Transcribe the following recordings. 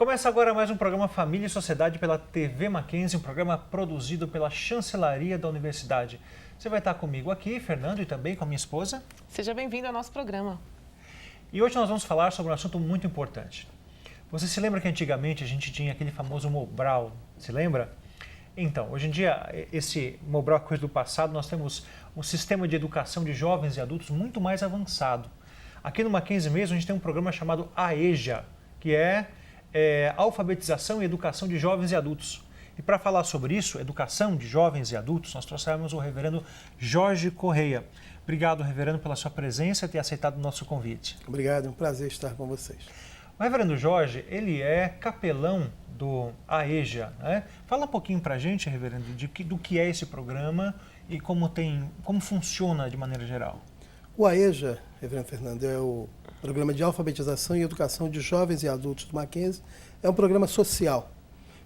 Começa agora mais um programa Família e Sociedade pela TV Mackenzie, um programa produzido pela Chancelaria da Universidade. Você vai estar comigo aqui, Fernando, e também com a minha esposa. Seja bem-vindo ao nosso programa. E hoje nós vamos falar sobre um assunto muito importante. Você se lembra que antigamente a gente tinha aquele famoso Mobral, se lembra? Então, hoje em dia, esse Mobral é coisa do passado, nós temos um sistema de educação de jovens e adultos muito mais avançado. Aqui no Mackenzie mesmo, a gente tem um programa chamado AEJA, que é Alfabetização e Educação de Jovens e Adultos. E para falar sobre isso, educação de jovens e adultos, nós trouxemos o reverendo Jorge Correia. Obrigado, reverendo, pela sua presença e ter aceitado o nosso convite. Obrigado, é um prazer estar com vocês. O reverendo Jorge, ele é capelão do AEJA, né? Fala um pouquinho para a gente, reverendo, do que é esse programa e como funciona de maneira geral. O AEJA, reverendo Fernando, é o Programa de Alfabetização e Educação de Jovens e Adultos do Mackenzie. É um programa social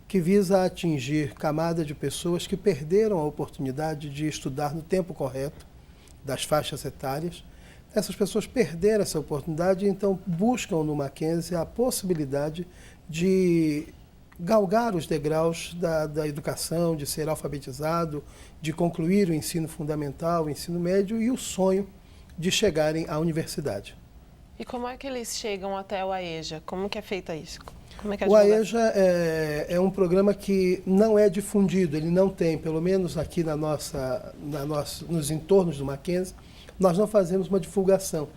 que visa atingir camada de pessoas que perderam a oportunidade de estudar no tempo correto das faixas etárias. Essas pessoas perderam essa oportunidade e então buscam no Mackenzie a possibilidade de galgar os degraus da educação, de ser alfabetizado, de concluir o ensino fundamental, o ensino médio e o sonho de chegarem à universidade. E como é que eles chegam até o AEJA? Como que é feita isso? Como é que o AEJA é um programa que não é difundido, ele não tem, pelo menos aqui nos entornos do Mackenzie, nós não fazemos uma divulgação.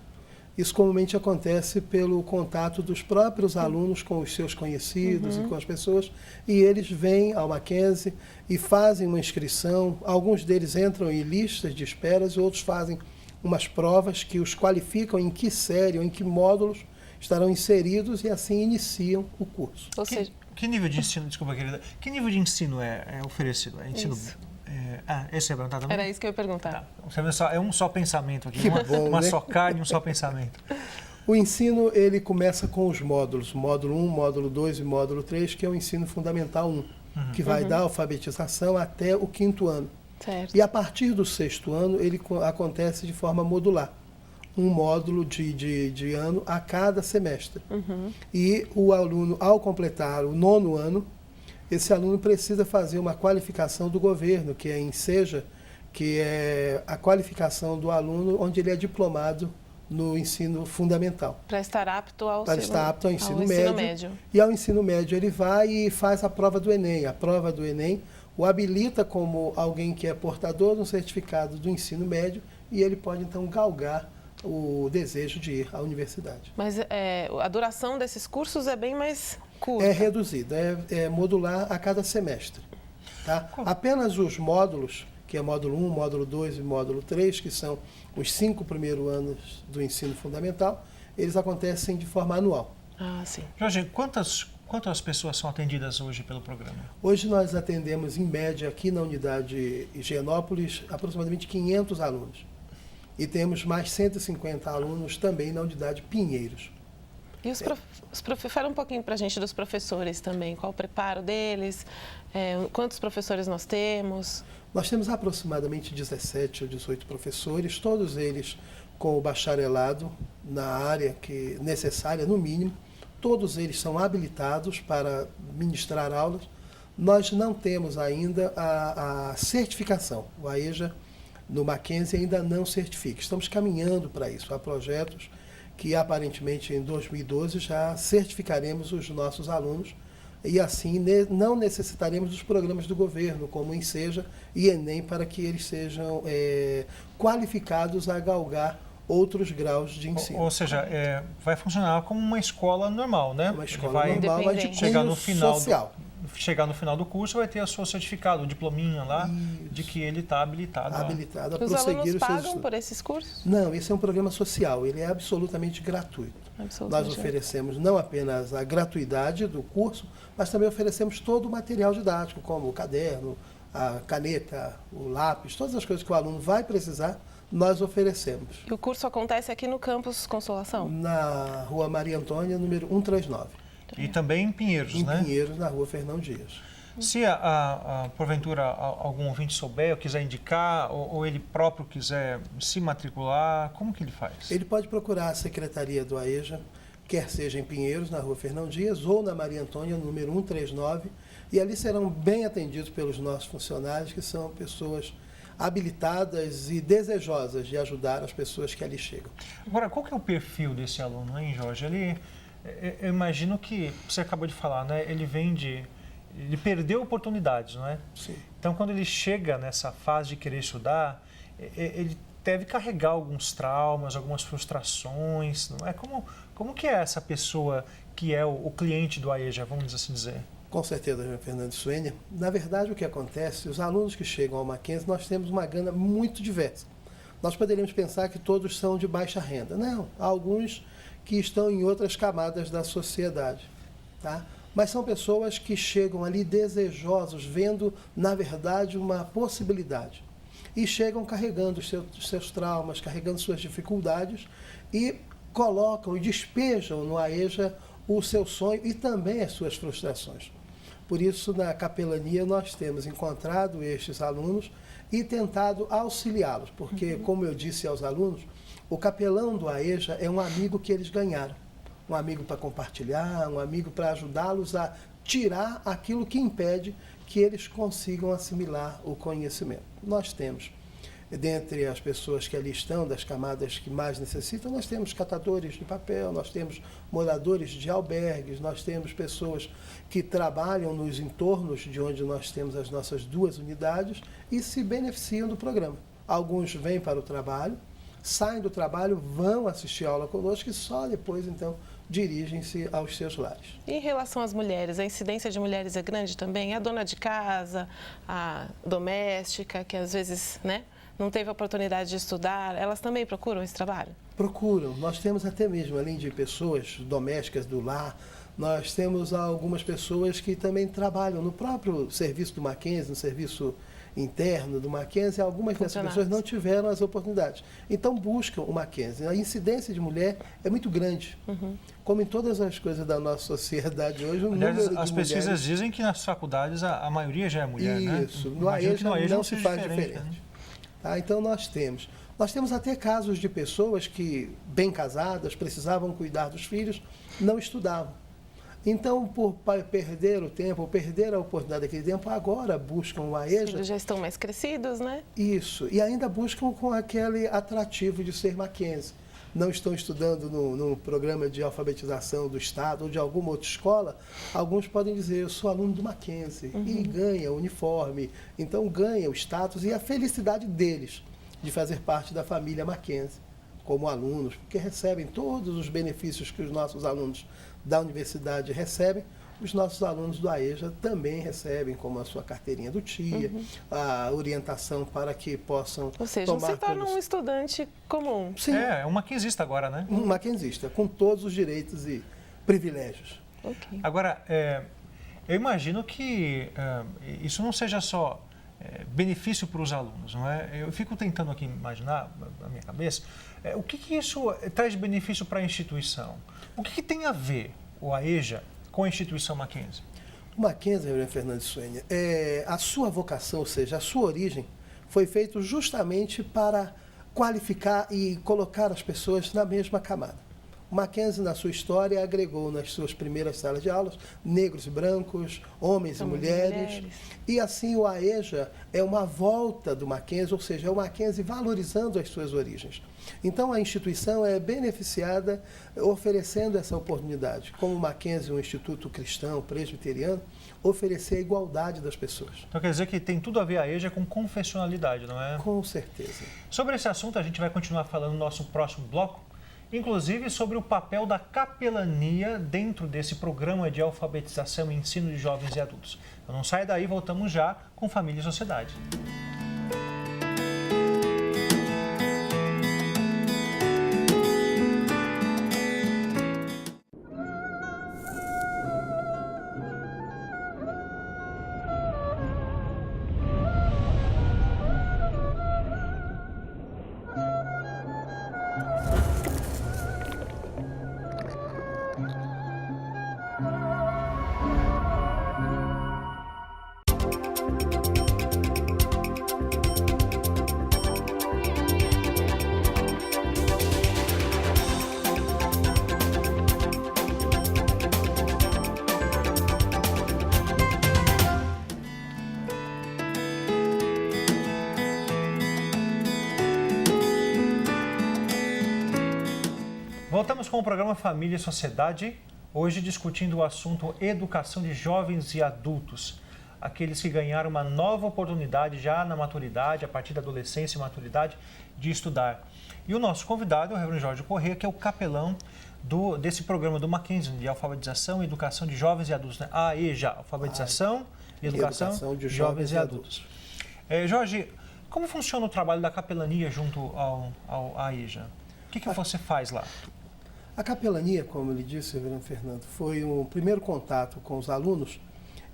Isso comumente acontece pelo contato dos próprios alunos com os seus conhecidos e com as pessoas, e eles vêm ao Mackenzie e fazem uma inscrição. Alguns deles entram em listas de esperas e outros fazem umas provas que os qualificam em que série ou em que módulos estarão inseridos e assim iniciam o curso. Ou seja, que nível de ensino, desculpa, querida, que nível de ensino é oferecido? É ensino... esse é perguntado também? Era isso que eu ia perguntar. Tá. É um só pensamento aqui, uma né? só carne, um só pensamento. O ensino, ele começa com os módulos, módulo 1, módulo 2 e módulo 3, que é o ensino fundamental 1, que vai da alfabetização até o 5º ano. Certo. E a partir do 6º ano, ele acontece de forma modular. Um módulo de ano a cada semestre. E o aluno, ao completar o 9º ano, esse aluno precisa fazer uma qualificação do governo, que é ENSEJA, que é a qualificação do aluno onde ele é diplomado no ensino fundamental. Para estar apto ao ensino médio. E ao ensino médio ele vai e faz a prova do Enem. A prova do Enem o habilita como alguém que é portador de um certificado do ensino médio e ele pode então galgar o desejo de ir à universidade. Mas a duração desses cursos é bem mais curta? É reduzida, é modular a cada semestre. Tá? Apenas os módulos, que é módulo 1, módulo 2 e módulo 3, que são os 5 primeiros anos do ensino fundamental, eles acontecem de forma anual. Ah, sim. Jorge, quantas pessoas são atendidas hoje pelo programa? Hoje nós atendemos, em média, aqui na unidade Higienópolis, aproximadamente 500 alunos. E temos mais 150 alunos também na unidade Pinheiros. E fala um pouquinho para a gente dos professores também, qual o preparo deles, quantos professores nós temos? Nós temos aproximadamente 17 ou 18 professores, todos eles com o bacharelado na área que necessária, no mínimo. Todos eles são habilitados para ministrar aulas. Nós não temos ainda a certificação. O AEJA no Mackenzie ainda não certifica. Estamos caminhando para isso. Há projetos que aparentemente em 2012 já certificaremos os nossos alunos e assim não necessitaremos dos programas do governo, como o ENSEJA e Enem, para que eles sejam qualificados a galgar outros graus de ensino. Ou seja, vai funcionar como uma escola normal, né? Uma escola normal, mas de cunho social. Chegar no final do curso, vai ter o seu certificado, o diplominha lá, de que ele está habilitado. Habilitado a Os prosseguir alunos os seus pagam estudos. por esses cursos? Não, esse é um programa social, ele é absolutamente gratuito. Nós oferecemos não apenas a gratuidade do curso, mas também oferecemos todo o material didático, como o caderno, a caneta, o lápis, todas as coisas que o aluno vai precisar, nós oferecemos. E o curso acontece aqui no campus Consolação? Na Rua Maria Antônia, número 139. E também em Pinheiros, né? Em Pinheiros, na Rua Fernão Dias. Se porventura algum ouvinte souber ou quiser indicar, ou ele próprio quiser se matricular, como que ele faz? Ele pode procurar a secretaria do AEJA quer seja em Pinheiros, na Rua Fernão Dias, ou na Maria Antônia, número 139, e ali serão bem atendidos pelos nossos funcionários, que são pessoas habilitadas e desejosas de ajudar as pessoas que ali chegam. Agora, qual que é o perfil desse aluno, hein, Jorge? Eu imagino que, você acabou de falar, né? Ele perdeu oportunidades, não é? Sim. Então, quando ele chega nessa fase de querer estudar, ele deve carregar alguns traumas, algumas frustrações, não é? Como que é essa pessoa que é o cliente do AEJA, vamos assim dizer? Com certeza, Fernando e Suênia. Na verdade, o que acontece, os alunos que chegam ao Mackenzie, nós temos uma gama muito diversa. Nós poderíamos pensar que todos são de baixa renda. Não, há alguns que estão em outras camadas da sociedade, tá? Mas são pessoas que chegam ali desejosos, vendo, na verdade, uma possibilidade. E chegam carregando os seus traumas, carregando suas dificuldades e colocam e despejam no AEJA o seu sonho e também as suas frustrações. Por isso, na capelania, nós temos encontrado estes alunos e tentado auxiliá-los, porque, como eu disse aos alunos, o capelão do AEJA é um amigo que eles ganharam. Um amigo para compartilhar, um amigo para ajudá-los a tirar aquilo que impede que eles consigam assimilar o conhecimento. Nós temos, dentre as pessoas que ali estão, das camadas que mais necessitam, nós temos catadores de papel, nós temos moradores de albergues, nós temos pessoas que trabalham nos entornos de onde nós temos as nossas 2 unidades e se beneficiam do programa. Alguns vêm para o trabalho, saem do trabalho, vão assistir a aula conosco e só depois, então, dirigem-se aos seus lares. E em relação às mulheres, a incidência de mulheres é grande também? A dona de casa, a doméstica, que às vezes, né, não teve a oportunidade de estudar, elas também procuram esse trabalho? Procuram. Nós temos até mesmo, além de pessoas domésticas do lar, nós temos algumas pessoas que também trabalham no próprio serviço do Mackenzie, no serviço interno do Mackenzie. Algumas dessas pessoas não tiveram as oportunidades. Então buscam o Mackenzie. A incidência de mulher é muito grande. Como em todas as coisas da nossa sociedade hoje, as pesquisas dizem que nas faculdades a maioria já é mulher, né? Isso. No AEJA não se faz diferente. Né? Tá? Então nós temos até casos de pessoas que, bem casadas, precisavam cuidar dos filhos, não estudavam. Então, por perder o tempo, perder a oportunidade daquele tempo, agora buscam o AEJA. Os filhos já estão mais crescidos, né? Isso. E ainda buscam com aquele atrativo de ser Mackenzie. Não estão estudando no programa de alfabetização do Estado ou de alguma outra escola. Alguns podem dizer, eu sou aluno do Mackenzie. E ganha o uniforme. Então, ganha o status e a felicidade deles de fazer parte da família Mackenzie como alunos, porque recebem todos os benefícios que os nossos alunos da universidade recebem, os nossos alunos do AEJA também recebem, como a sua carteirinha do TIA, a orientação para que possam tomar... Ou seja, você torna um estudante comum. Sim. É um mackenzista agora, né? Um mackenzista, com todos os direitos e privilégios. Okay. Agora, eu imagino que isso não seja só benefício para os alunos, não é? Eu fico tentando aqui imaginar, na minha cabeça, o que isso traz de benefício para a instituição? O que tem a ver o AEJA com a instituição Mackenzie? O Mackenzie, Reverendo Fernando e Suênia, a sua vocação, ou seja, a sua origem, foi feito justamente para qualificar e colocar as pessoas na mesma camada. O Mackenzie, na sua história, agregou nas suas primeiras salas de aulas negros e brancos, homens e mulheres. E assim o AEJA é uma volta do Mackenzie, ou seja, é o Mackenzie valorizando as suas origens. Então a instituição é beneficiada oferecendo essa oportunidade. Como o Mackenzie, um instituto cristão, presbiteriano, oferecer a igualdade das pessoas. Então quer dizer que tem tudo a ver a AEJA com confessionalidade, não é? Com certeza. Sobre esse assunto a gente vai continuar falando no nosso próximo bloco, inclusive sobre o papel da capelania dentro desse programa de alfabetização e ensino de jovens e adultos. Então não saia daí, voltamos já com Família e Sociedade. com o programa Família e Sociedade, hoje discutindo o assunto educação de jovens e adultos, aqueles que ganharam uma nova oportunidade já na maturidade, a partir da adolescência e maturidade, de estudar. E o nosso convidado é o Reverendo Jorge Corrêa, que é o capelão desse programa do Mackenzie de alfabetização e educação de jovens e adultos, né? AEJA, alfabetização e educação de jovens e adultos. Jorge, como funciona o trabalho da capelania junto ao AEJA? O que você faz lá? A capelania, como ele disse, Reverendo Fernando, foi um primeiro contato com os alunos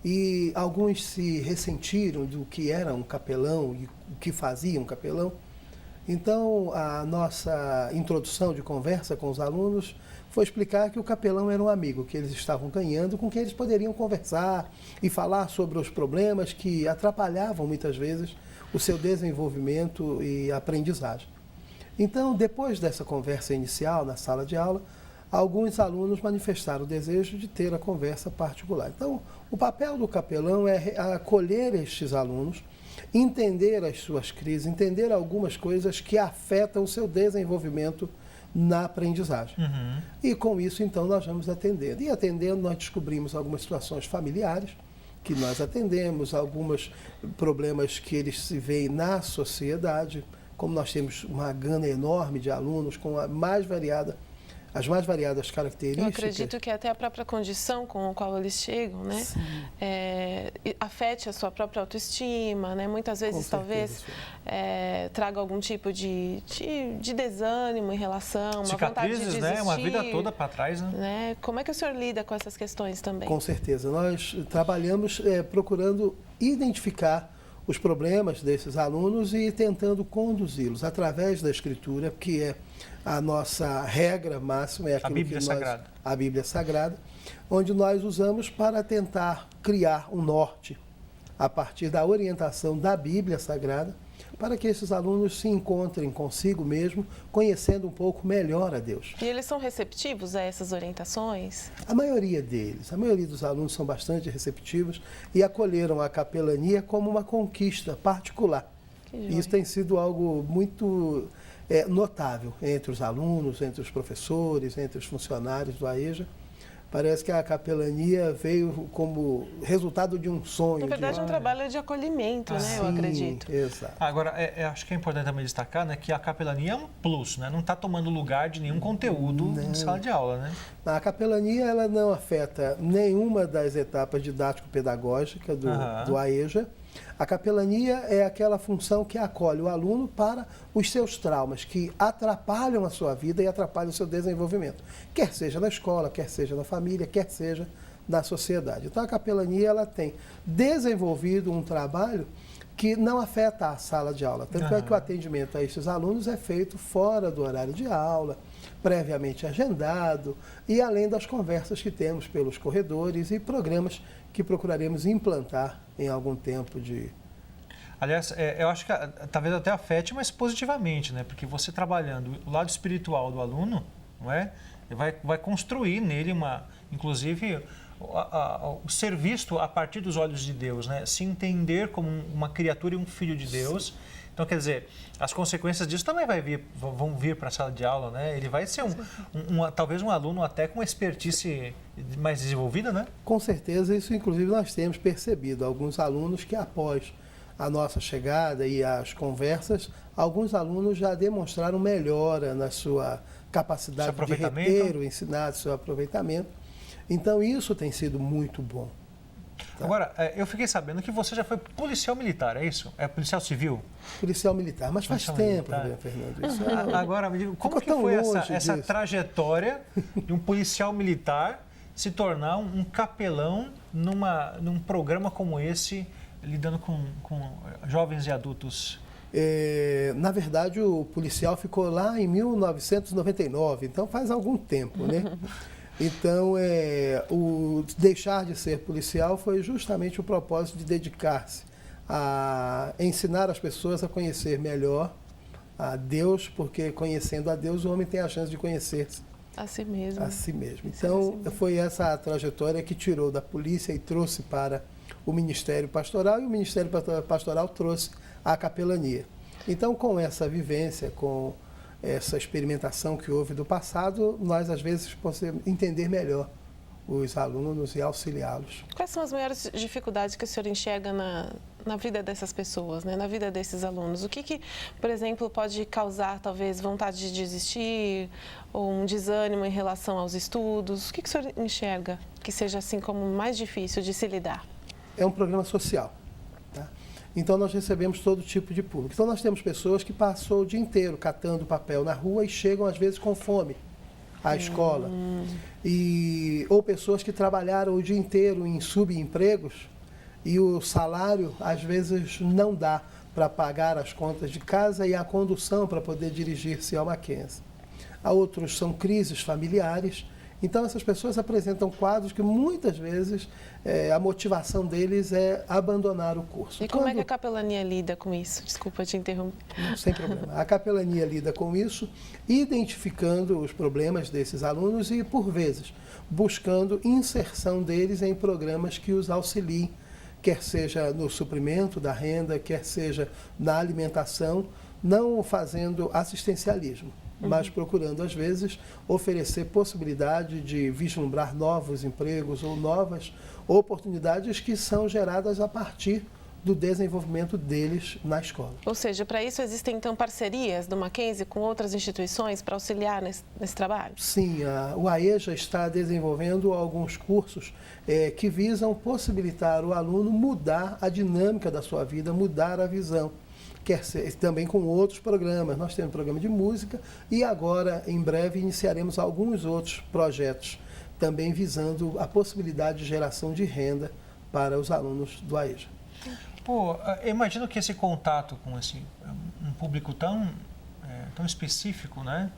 e alguns se ressentiram do que era um capelão e o que fazia um capelão. Então, a nossa introdução de conversa com os alunos foi explicar que o capelão era um amigo que eles estavam ganhando, com quem eles poderiam conversar e falar sobre os problemas que atrapalhavam muitas vezes o seu desenvolvimento e aprendizagem. Então, depois dessa conversa inicial na sala de aula, alguns alunos manifestaram o desejo de ter a conversa particular. Então, o papel do capelão é acolher estes alunos, entender as suas crises, entender algumas coisas que afetam o seu desenvolvimento na aprendizagem. Uhum. E com isso, então, nós vamos atendendo. E atendendo, nós descobrimos algumas situações familiares que nós atendemos, alguns problemas que eles se veem na sociedade, como nós temos uma gama enorme de alunos com as mais variadas características. Eu acredito que até a própria condição com a qual eles chegam, né? Afete a sua própria autoestima, né? Muitas vezes, talvez, traga algum tipo de desânimo em relação, uma vontade de desistir. Né? Uma vida toda para trás, né? Como é que o senhor lida com essas questões também? Com certeza. Nós trabalhamos procurando identificar os problemas desses alunos e tentando conduzi-los através da Escritura, que é a nossa regra máxima, é aquilo a Bíblia Sagrada, onde nós usamos para tentar criar um norte a partir da orientação da Bíblia Sagrada, para que esses alunos se encontrem consigo mesmo, conhecendo um pouco melhor a Deus. E eles são receptivos a essas orientações? A maioria dos alunos são bastante receptivos e acolheram a capelania como uma conquista particular. E isso tem sido algo muito notável entre os alunos, entre os professores, entre os funcionários do AEJA. Parece que a capelania veio como resultado de um sonho. Na verdade, é um trabalho de acolhimento, né? Eu acredito. Exato. Agora, acho que é importante também destacar, né, que a capelania é um plus, né? Não está tomando lugar de nenhum conteúdo em sala de aula, né? A capelania ela não afeta nenhuma das etapas didático-pedagógicas do AEJA. A capelania é aquela função que acolhe o aluno para os seus traumas, que atrapalham a sua vida e atrapalham o seu desenvolvimento, quer seja na escola, quer seja na família, quer seja na sociedade. Então, a capelania ela tem desenvolvido um trabalho que não afeta a sala de aula. Tanto é que o atendimento a esses alunos é feito fora do horário de aula, previamente agendado, e além das conversas que temos pelos corredores e programas que procuraremos implantar em algum tempo de... Aliás, eu acho que talvez até afete, mas positivamente, né? Porque você trabalhando o lado espiritual do aluno, não é? Vai construir nele inclusive, o ser visto a partir dos olhos de Deus, né? Se entender como uma criatura e um filho de Deus. Sim. Então, quer dizer, as consequências disso também vão vir para a sala de aula, né? Ele vai ser talvez um aluno até com expertise mais desenvolvida, né? Com certeza, isso inclusive nós temos percebido. Alguns alunos que após a nossa chegada e as conversas, alguns alunos já demonstraram melhora na sua capacidade de reter o ensinado, seu aproveitamento. Então, isso tem sido muito bom. Tá? Agora, eu fiquei sabendo que você já foi policial militar, é isso? É policial civil? Policial militar, mas faz tempo, né, Fernando? Isso Agora, me diga, como que foi essa trajetória de um policial militar se tornar um capelão num programa como esse, lidando com jovens e adultos? Na verdade, o policial ficou lá em 1999, então faz algum tempo, né? Então, o deixar de ser policial foi justamente o propósito de dedicar-se a ensinar as pessoas a conhecer melhor a Deus, porque conhecendo a Deus o homem tem a chance de conhecer-se a si mesmo. Então, foi essa a trajetória que tirou da polícia e trouxe para o Ministério Pastoral, e o Ministério Pastoral trouxe a capelania. Então, com essa vivência, com essa experimentação que houve do passado, nós às vezes podemos entender melhor os alunos e auxiliá-los. Quais são as maiores dificuldades que o senhor enxerga na vida dessas pessoas, né? Na vida desses alunos? O que, por exemplo, pode causar, talvez, vontade de desistir ou um desânimo em relação aos estudos? O que o senhor enxerga que seja assim como mais difícil de se lidar? É um programa social, tá? Então, nós recebemos todo tipo de público. Então, nós temos pessoas que passam o dia inteiro catando papel na rua e chegam, às vezes, com fome à escola. Ou pessoas que trabalharam o dia inteiro em subempregos e o salário, às vezes, não dá para pagar as contas de casa e a condução para poder dirigir-se ao Mackenzie. Há outros são crises familiares. Então, essas pessoas apresentam quadros que, muitas vezes, a motivação deles é abandonar o curso. E como é que a capelania lida com isso? Desculpa te interromper. Não, sem problema. A capelania lida com isso, identificando os problemas desses alunos e, por vezes, buscando inserção deles em programas que os auxiliem, quer seja no suprimento da renda, quer seja na alimentação, não fazendo assistencialismo, mas procurando, às vezes, oferecer possibilidade de vislumbrar novos empregos ou novas oportunidades que são geradas a partir do desenvolvimento deles na escola. Ou seja, para isso existem, então, parcerias do Mackenzie com outras instituições para auxiliar nesse trabalho? Sim, o AEJA está desenvolvendo alguns cursos que visam possibilitar o aluno mudar a dinâmica da sua vida, mudar a visão. Quer ser, também com outros programas. Nós temos um programa de música e agora, em breve, iniciaremos alguns outros projetos, também visando a possibilidade de geração de renda para os alunos do AEJA. Pô, eu imagino que esse contato com um público tão específico, né?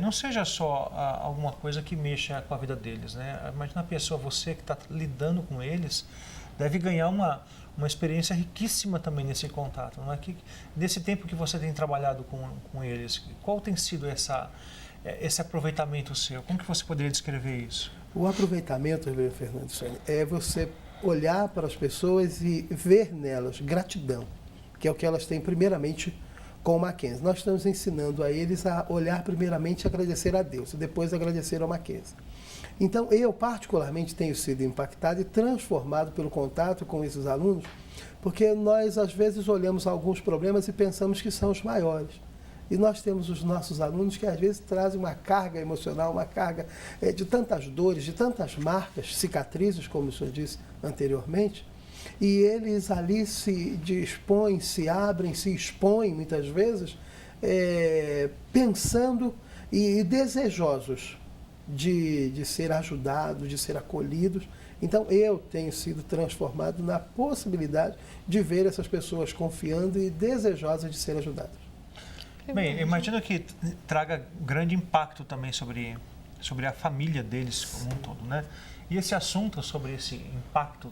Não seja só alguma coisa que mexa com a vida deles, né? Imagina a pessoa, você que está lidando com eles, deve ganhar uma experiência riquíssima também nesse contato. Não é? Nesse tempo que você tem trabalhado com eles, qual tem sido esse aproveitamento seu? Como que você poderia descrever isso? O aproveitamento, Fernando, é você olhar para as pessoas e ver nelas gratidão, que é o que elas têm primeiramente com o Mackenzie. Nós estamos ensinando a eles a olhar primeiramente e agradecer a Deus, e depois agradecer ao Mackenzie. Então, eu particularmente tenho sido impactado e transformado pelo contato com esses alunos, porque nós, às vezes, olhamos alguns problemas e pensamos que são os maiores. E nós temos os nossos alunos que, às vezes, trazem uma carga emocional, uma carga de tantas dores, de tantas marcas, cicatrizes, como o senhor disse anteriormente, e eles ali se dispõem, se abrem, se expõem, muitas vezes, pensando e desejosos de ser ajudados, de ser acolhidos. Então, eu tenho sido transformado na possibilidade de ver essas pessoas confiando e desejosas de ser ajudadas. Bem, imagino que traga grande impacto também sobre a família deles como um todo, né? E esse assunto sobre esse impacto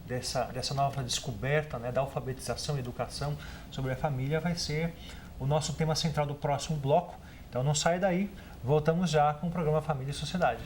dessa nova descoberta, né, da alfabetização e educação sobre a família vai ser o nosso tema central do próximo bloco. Então não saia daí, voltamos já com o programa Família e Sociedade.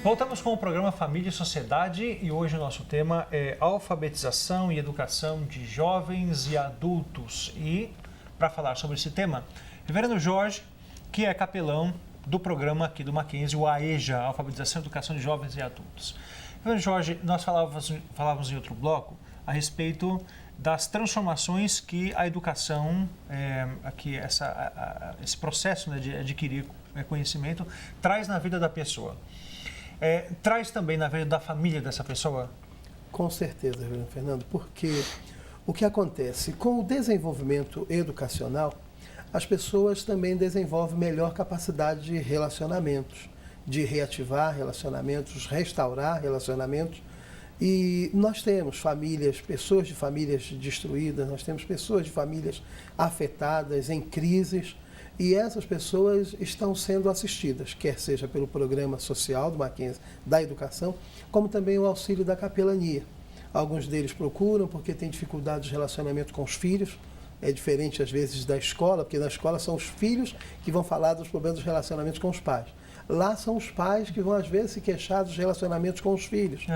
Voltamos com o programa Família e Sociedade e hoje o nosso tema é alfabetização e educação de jovens e adultos. E para falar sobre esse tema, Reverendo Jorge, que é capelão do programa aqui do Mackenzie, o AEJA, Alfabetização e Educação de Jovens e Adultos. Reverendo Jorge, nós falávamos em outro bloco a respeito das transformações que a educação, esse processo, né, de adquirir conhecimento, traz na vida da pessoa. Traz também na vida da família dessa pessoa? Com certeza, Fernando, porque o que acontece com o desenvolvimento educacional, as pessoas também desenvolvem melhor capacidade de relacionamentos, de reativar relacionamentos, restaurar relacionamentos E nós temos famílias, pessoas de famílias destruídas, nós temos pessoas de famílias afetadas, em crises, e essas pessoas estão sendo assistidas, quer seja pelo programa social do Mackenzie da educação, como também o auxílio da capelania. Alguns deles procuram porque têm dificuldade de relacionamento com os filhos. É diferente, às vezes, da escola, porque na escola são os filhos que vão falar dos problemas dos relacionamentos com os pais. Lá são os pais que vão, às vezes, se queixar dos relacionamentos com os filhos.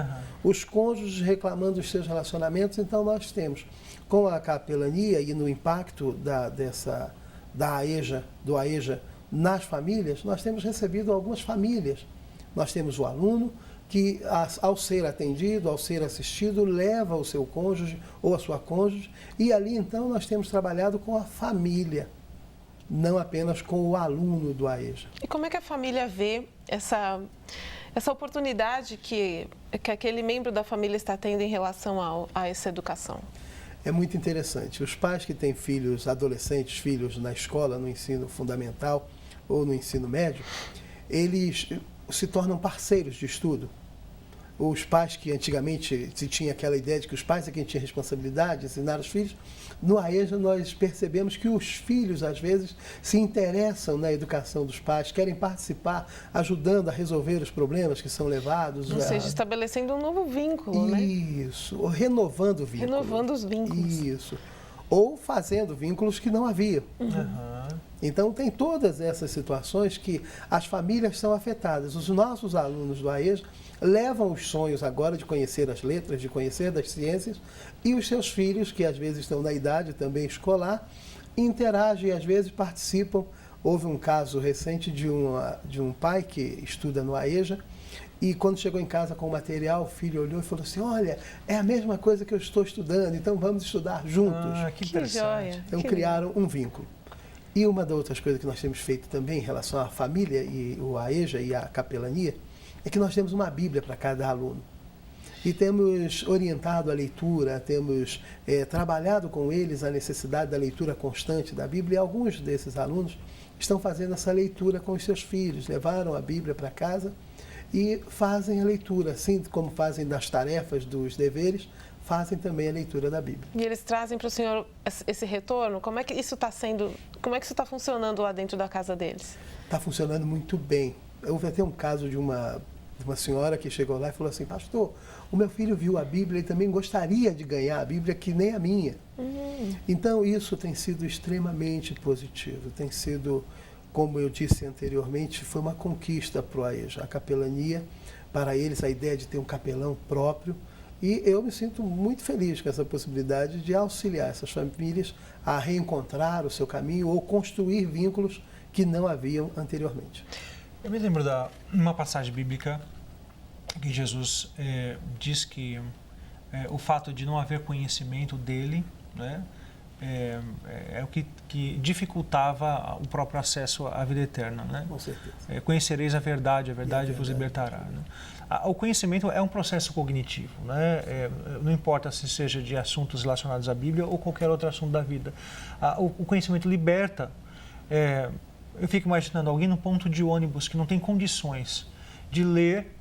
Os cônjuges reclamando dos seus relacionamentos. Então, nós temos, com a capelania e no impacto do AEJA nas famílias, nós temos recebido algumas famílias. Nós temos o aluno que, ao ser atendido, ao ser assistido, leva o seu cônjuge ou a sua cônjuge, e ali, então, nós temos trabalhado com a família, não apenas com o aluno do AEJA. E como é que a família vê essa oportunidade que aquele membro da família está tendo em relação a essa educação? É muito interessante. Os pais que têm filhos, adolescentes, filhos na escola, no ensino fundamental ou no ensino médio, eles se tornam parceiros de estudo. Os pais que antigamente se tinha aquela ideia de que os pais é quem tinha responsabilidade de ensinar os filhos, no AEJA nós percebemos que os filhos, às vezes, se interessam na educação dos pais, querem participar, ajudando a resolver os problemas que são levados. Ou seja, estabelecendo um novo vínculo, né? Isso, renovando o vínculo. Renovando os vínculos. Isso. Ou fazendo vínculos que não haviam. Então, tem todas essas situações que as famílias são afetadas. Os nossos alunos do AEJA levam os sonhos agora de conhecer as letras, de conhecer das ciências, e os seus filhos, que às vezes estão na idade também escolar, interagem e às vezes participam. Houve um caso recente de um pai que estuda no AEJA, e quando chegou em casa com o material, o filho olhou e falou assim: olha, é a mesma coisa que eu estou estudando, então vamos estudar juntos. Que interessante. Então criaram um vínculo. E uma das outras coisas que nós temos feito também em relação à família e o AEJA e a capelania é que nós temos uma Bíblia para cada aluno. E temos orientado a leitura, temos trabalhado com eles a necessidade da leitura constante da Bíblia, e alguns desses alunos estão fazendo essa leitura com os seus filhos, levaram a Bíblia para casa e fazem a leitura, assim como fazem das tarefas, dos deveres, fazem também a leitura da Bíblia. E eles trazem para o senhor esse retorno? Como é que isso está sendo, como é que isso está funcionando lá dentro da casa deles? Está funcionando muito bem. Houve até um caso de uma senhora que chegou lá e falou assim: pastor, o meu filho viu a Bíblia e também gostaria de ganhar a Bíblia que nem a minha. Então, isso tem sido extremamente positivo. Tem sido, como eu disse anteriormente, foi uma conquista para o AEJA, a capelania. Para eles, a ideia de ter um capelão próprio. E eu me sinto muito feliz com essa possibilidade de auxiliar essas famílias a reencontrar o seu caminho ou construir vínculos que não haviam anteriormente. Eu me lembro de uma passagem bíblica que Jesus diz que o fato de não haver conhecimento dele, né, é o que dificultava o próprio acesso à vida eterna. Né? Com certeza. Conhecereis a verdade vos libertará. Né? O conhecimento é um processo cognitivo. Né? Não importa se seja de assuntos relacionados à Bíblia ou qualquer outro assunto da vida. O conhecimento liberta. Eu fico imaginando alguém no ponto de ônibus que não tem condições de ler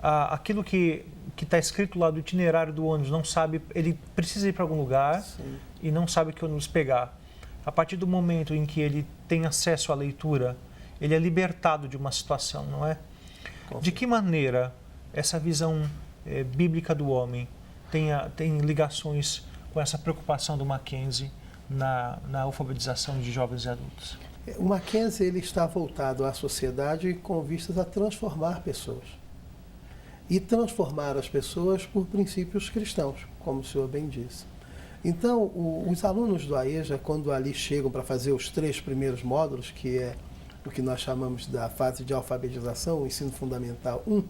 aquilo que está escrito lá do itinerário do ônibus, não sabe, ele precisa ir para algum lugar. Sim. E não sabe que ônibus pegar. A partir do momento em que ele tem acesso à leitura, ele é libertado de uma situação, não é? De que maneira essa visão bíblica do homem tem ligações com essa preocupação do Mackenzie na alfabetização de jovens e adultos? O Mackenzie ele está voltado à sociedade com vistas a transformar pessoas. E transformar as pessoas por princípios cristãos, como o senhor bem disse. Então, os alunos do AEJA, quando ali chegam para fazer os 3 primeiros módulos, que é o que nós chamamos da fase de alfabetização, o ensino fundamental 1,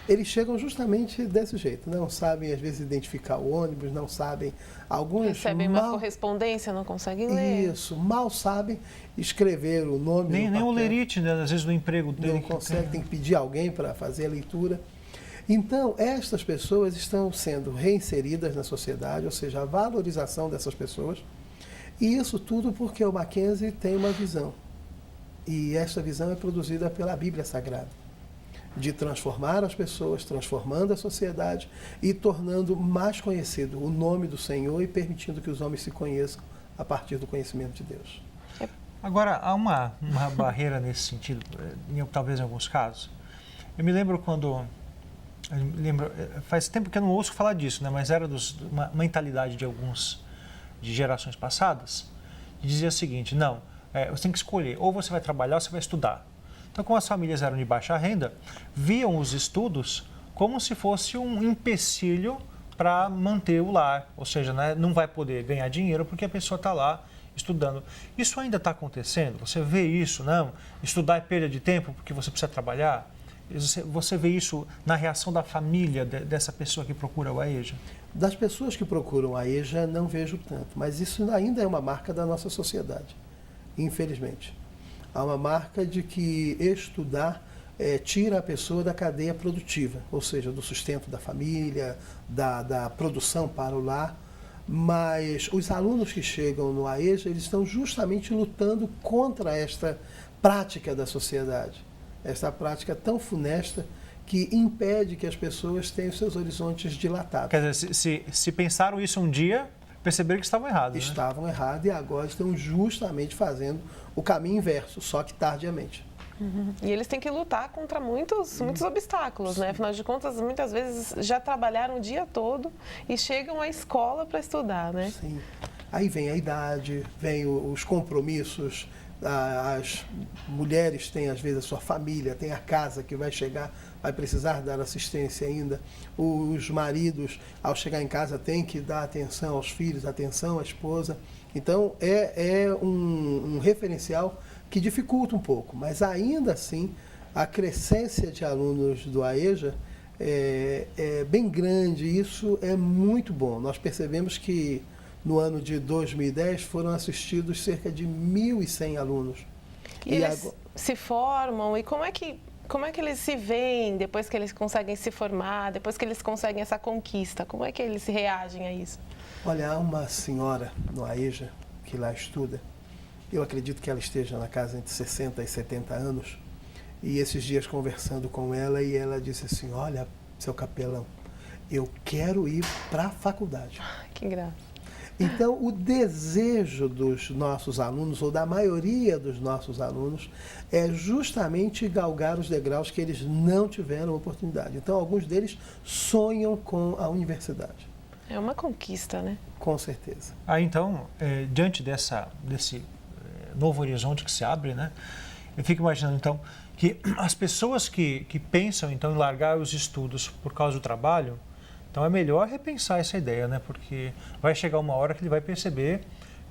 eles chegam justamente desse jeito. Não sabem, às vezes, identificar o ônibus, não sabem. Alguns recebem uma correspondência, não conseguem ler. Isso, mal sabem escrever o nome. Nem o lerite, né? Às vezes, do emprego dele. Não consegue, tem que pedir alguém para fazer a leitura. Então, estas pessoas estão sendo reinseridas na sociedade, ou seja, a valorização dessas pessoas. E isso tudo porque o Mackenzie tem uma visão. E essa visão é produzida pela Bíblia Sagrada. de transformar as pessoas, transformando a sociedade e tornando mais conhecido o nome do Senhor e permitindo que os homens se conheçam a partir do conhecimento de Deus. Agora, há uma barreira nesse sentido, talvez em alguns casos. Eu me lembro faz tempo que eu não ouço falar disso, né? Mas era uma mentalidade de de gerações passadas, que dizia o seguinte: não, você tem que escolher, ou você vai trabalhar ou você vai estudar. Então, como as famílias eram de baixa renda, viam os estudos como se fosse um empecilho para manter o lar, ou seja, né, não vai poder ganhar dinheiro porque a pessoa está lá estudando. Isso ainda está acontecendo? Você vê isso, não? Estudar é perda de tempo porque você precisa trabalhar? Você vê isso na reação da família dessa pessoa que procura o AEJA? Das pessoas que procuram a AEJA, não vejo tanto, mas isso ainda é uma marca da nossa sociedade, infelizmente. Há uma marca de que estudar tira a pessoa da cadeia produtiva, ou seja, do sustento da família, da produção para o lar. Mas os alunos que chegam no AEJA, eles estão justamente lutando contra esta prática da sociedade, esta prática tão funesta que impede que as pessoas tenham seus horizontes dilatados. Quer dizer, se pensaram isso um dia, perceberam que estavam errados. Estavam errados e agora estão justamente fazendo o caminho inverso, só que tardiamente. E eles têm que lutar contra muitos obstáculos, né? Afinal de contas, muitas vezes já trabalharam o dia todo e chegam à escola para estudar, né? Sim. Aí vem a idade, vem os compromissos, as mulheres têm às vezes a sua família, tem a casa que vai chegar, vai precisar dar assistência ainda. Os maridos, ao chegar em casa, têm que dar atenção aos filhos, atenção à esposa. Então, é um referencial que dificulta um pouco, mas ainda assim a crescência de alunos do AEJA é bem grande, isso é muito bom. Nós percebemos que no ano de 2010 foram assistidos cerca de 1.100 alunos. E eles se formam, e como é que eles se veem depois que eles conseguem se formar, depois que eles conseguem essa conquista? Como é que eles reagem a isso? Olha, há uma senhora no AEJA que lá estuda. Eu acredito que ela esteja na casa entre 60 e 70 anos. E esses dias conversando com ela, e ela disse assim: olha, seu capelão, eu quero ir para a faculdade. Que graça. Então, o desejo dos nossos alunos, ou da maioria dos nossos alunos, é justamente galgar os degraus que eles não tiveram oportunidade. Então, alguns deles sonham com a universidade. É uma conquista, né? Com certeza. Então, diante desse novo horizonte que se abre, né? Eu fico imaginando, então, que as pessoas que pensam, então, em largar os estudos por causa do trabalho, então é melhor repensar essa ideia, né? Porque vai chegar uma hora que ele vai perceber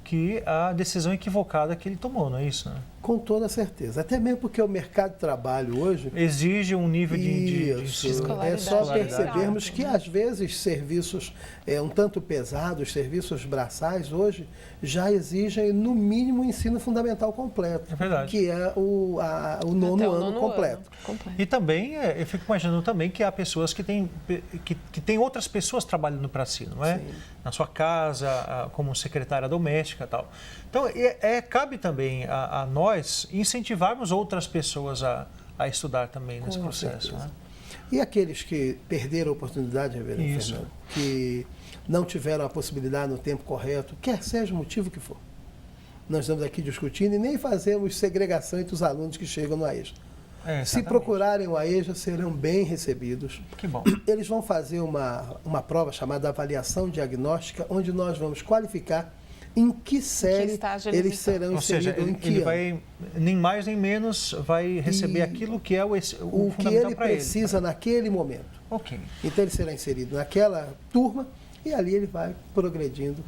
que a decisão equivocada que ele tomou, não é isso, né? Com toda certeza. Até mesmo porque o mercado de trabalho hoje exige um nível de é só percebermos que, às vezes, serviços um tanto pesados, serviços braçais, hoje, já exigem, no mínimo, o ensino fundamental completo. É verdade. Que é o nono ano completo. E também, eu fico imaginando também que há pessoas que têm outras pessoas trabalhando para si, não é? Sim. Na sua casa, como secretária doméstica e tal. Então, cabe também a nós incentivarmos outras pessoas a estudar também nesse processo. Né? E aqueles que perderam a oportunidade, reverendo Fernando, que não tiveram a possibilidade no tempo correto, quer seja o motivo que for. Nós estamos aqui discutindo e nem fazemos segregação entre os alunos que chegam no AEJA. Se procurarem o AEJA, serão bem recebidos. Que bom. Eles vão fazer uma prova chamada avaliação diagnóstica, onde nós vamos qualificar em que série eles serão inseridos. Ou seja, ele vai, nem mais nem menos, vai receber aquilo que é o fundamental que ele precisa naquele momento. Ok. Então ele será inserido naquela turma e ali ele vai progredindo.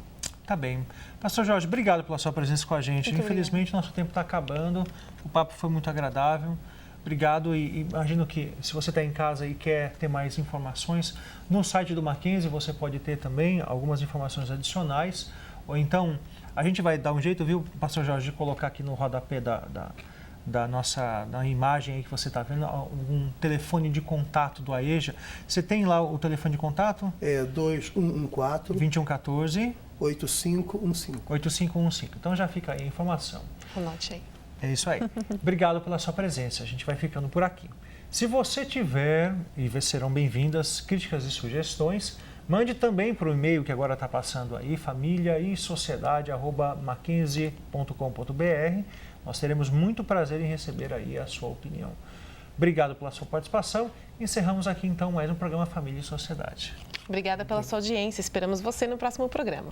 Tá bem. Pastor Jorge, obrigado pela sua presença com a gente. Infelizmente, nosso tempo está acabando. O papo foi muito agradável. Obrigado e imagino que se você está em casa e quer ter mais informações, no site do Mackenzie você pode ter também algumas informações adicionais. Ou então, a gente vai dar um jeito, viu, pastor Jorge, de colocar aqui no rodapé da imagem aí que você está vendo, um telefone de contato do AEJA. Você tem lá o telefone de contato? 2114 8515. 8515. Então já fica aí a informação. Anote aí. É isso aí. Obrigado pela sua presença. A gente vai ficando por aqui. Se você tiver, e serão bem-vindas, críticas e sugestões, mande também para o e-mail que agora está passando aí, famíliaesociedade@mackenzie.com.br. Nós teremos muito prazer em receber aí a sua opinião. Obrigado pela sua participação. Encerramos aqui então mais um programa Família e Sociedade. Obrigada pela sua audiência. Esperamos você no próximo programa.